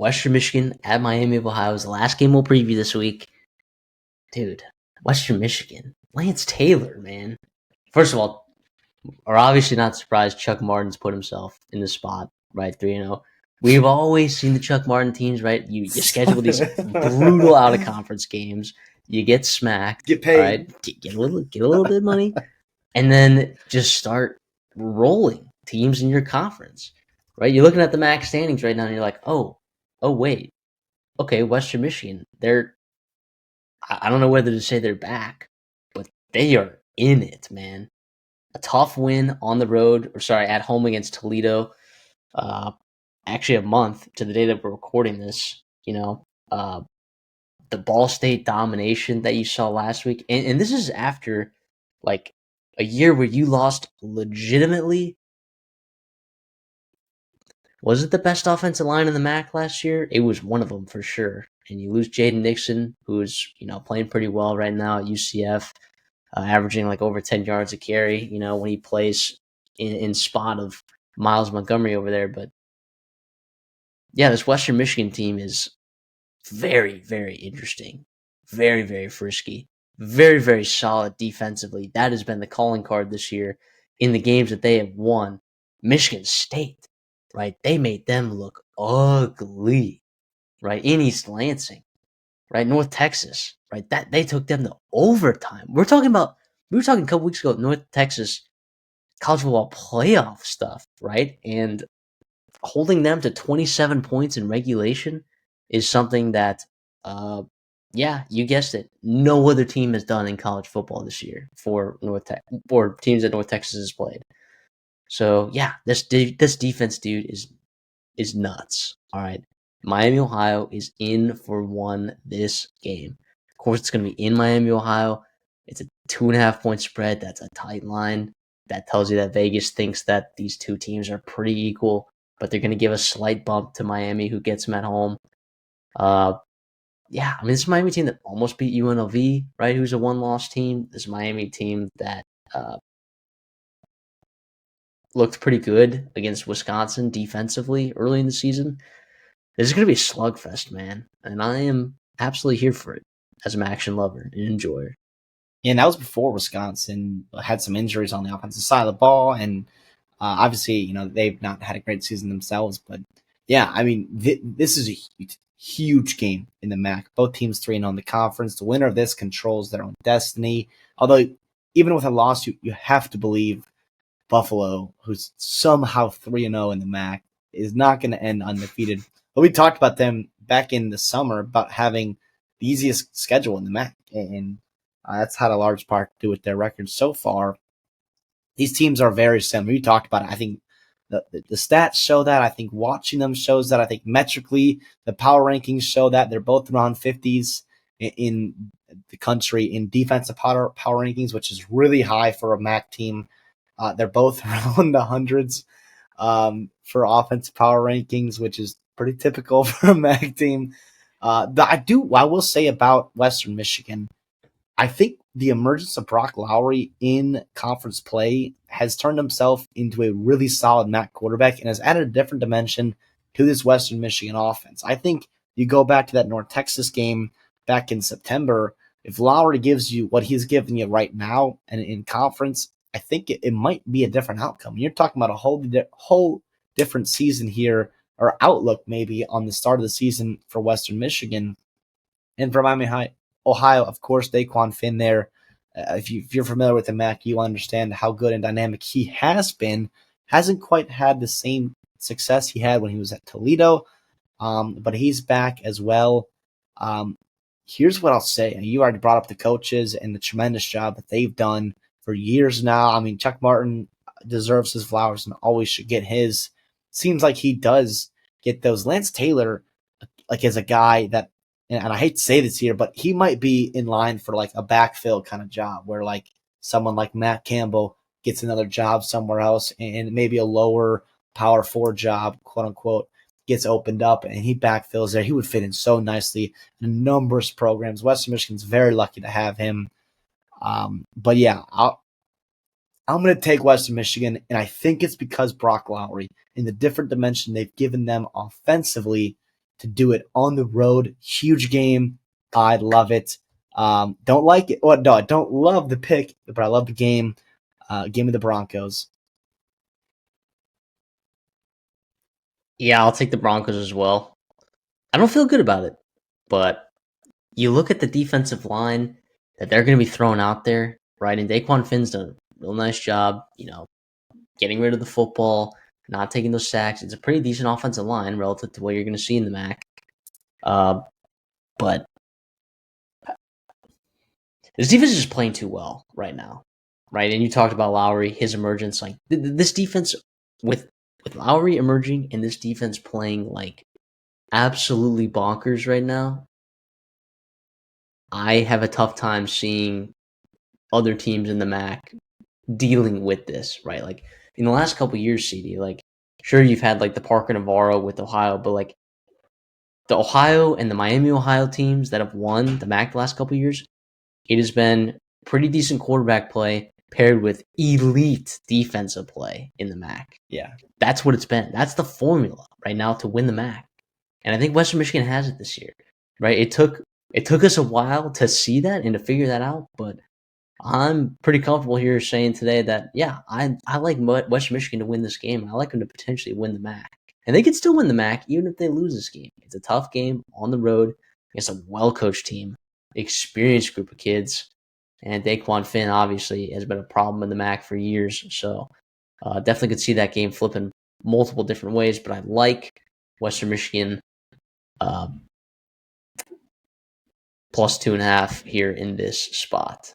Western Michigan at Miami of Ohio is the last game we'll preview this week. Dude, Western Michigan. Lance Taylor, man. First of all, we're obviously not surprised Chuck Martin's put himself in the spot, right? 3-0. We've always seen the Chuck Martin teams, right? You schedule these brutal out of conference games. You get smacked. Get paid. All right? Get a little bit of money. And then just start rolling teams in your conference. Right? You're looking at the MAC standings right now and you're like, oh wait. Okay, Western Michigan. I don't know whether to say they're back, but they are in it, man. A tough win on the road, at home against Toledo. Actually a month to the day that we're recording this, the Ball State domination that you saw last week. And this is after like a year where you lost legitimately. Was it the best offensive line in the MAC last year? It was one of them for sure. And you lose Jaden Nixon, who's, playing pretty well right now at UCF, averaging like over 10 yards a carry, when he plays in spot of Miles Montgomery over there. But yeah, this Western Michigan team is very, very interesting. Very, very frisky. Very, very solid defensively. That has been the calling card this year in the games that they have won. Michigan State, right? They made them look ugly, right? In East Lansing, right? North Texas, right? That they took them to overtime. We were talking a couple weeks ago, North Texas college football playoff stuff, right? And holding them to 27 points in regulation is something that, you guessed it, no other team has done in college football this year for teams that North Texas has played. So yeah, this defense, dude, is nuts. All right, Miami, Ohio is in for one this game. Of course, it's going to be in Miami, Ohio. It's a 2.5-point spread. That's a tight line. That tells you that Vegas thinks that these two teams are pretty equal, but they're going to give a slight bump to Miami, who gets them at home. This is a Miami team that almost beat UNLV, right? Who's a one-loss team. This Miami team that looked pretty good against Wisconsin defensively early in the season. This is going to be a slugfest, man, and I am absolutely here for it as an action lover and enjoyer. Yeah, and that was before Wisconsin had some injuries on the offensive side of the ball, and obviously, they've not had a great season themselves. But yeah, I mean, this is a huge game in the MAC. Both teams 3-0 in the conference. The winner of this controls their own destiny. Although, even with a loss, you have to believe Buffalo, who's somehow 3-0 in the MAC, is not going to end undefeated. But we talked about them back in the summer about having the easiest schedule in the MAC, and that's had a large part to do with their record so far. These teams are very similar. We talked about it. I think the stats show that. I think watching them shows that. I think metrically, the power rankings show that. They're both around 50s in the country in defensive power rankings, which is really high for a MAC team. They're both around the hundreds for offensive power rankings, which is pretty typical for a MAC team. I will say about Western Michigan, I think the emergence of Brock Lowry in conference play has turned himself into a really solid MAC quarterback and has added a different dimension to this Western Michigan offense. I think you go back to that North Texas game back in September, if Lowry gives you what he's giving you right now and in conference, I think it might be a different outcome. You're talking about a whole different season here, or outlook maybe on the start of the season for Western Michigan. And for Miami Ohio, of course, Daquan Finn there. If you're familiar with the MAC, you understand how good and dynamic he has been. Hasn't quite had the same success he had when he was at Toledo, but he's back as well. Here's what I'll say. You already brought up the coaches and the tremendous job that they've done for years now. I mean, Chuck Martin deserves his flowers and always should get his. Seems like he does get those. Lance Taylor, is a guy that, and I hate to say this here, but he might be in line for like a backfill kind of job where like someone like Matt Campbell gets another job somewhere else and maybe a lower power 4 job, quote unquote, gets opened up and he backfills there. He would fit in so nicely in numerous programs. Western Michigan's very lucky to have him. But yeah, I'm going to take Western Michigan, and I think it's because Brock Lowry, in the different dimension they've given them offensively to do it on the road. Huge game. I love it. Don't like it. Well, no, I don't love the pick, but I love the game. Game of the Broncos. Yeah, I'll take the Broncos as well. I don't feel good about it, but you look at the defensive line that they're going to be thrown out there, right? And Daquan Finn's done a real nice job, getting rid of the football, not taking those sacks. It's a pretty decent offensive line relative to what you're going to see in the MAC. But this defense is just playing too well right now, right? And you talked about Lowry, his emergence. Like this defense with Lowry emerging and this defense playing like absolutely bonkers right now. I have a tough time seeing other teams in the MAC dealing with this, right? Like in the last couple years, CD, like sure you've had like the Parker Navarro with Ohio, but like the Ohio and the Miami, Ohio teams that have won the MAC the last couple years, it has been pretty decent quarterback play paired with elite defensive play in the MAC. Yeah. That's what it's been. That's the formula right now to win the MAC. And I think Western Michigan has it this year, right? It took us a while to see that and to figure that out, but I'm pretty comfortable here saying today that, yeah, I like Western Michigan to win this game. I like them to potentially win the MAC. And they could still win the MAC even if they lose this game. It's a tough game on the road against a well-coached team, experienced group of kids. And Daquan Finn obviously has been a problem in the MAC for years. So definitely could see that game flipping multiple different ways. But I like Western Michigan plus 2.5 here in this spot.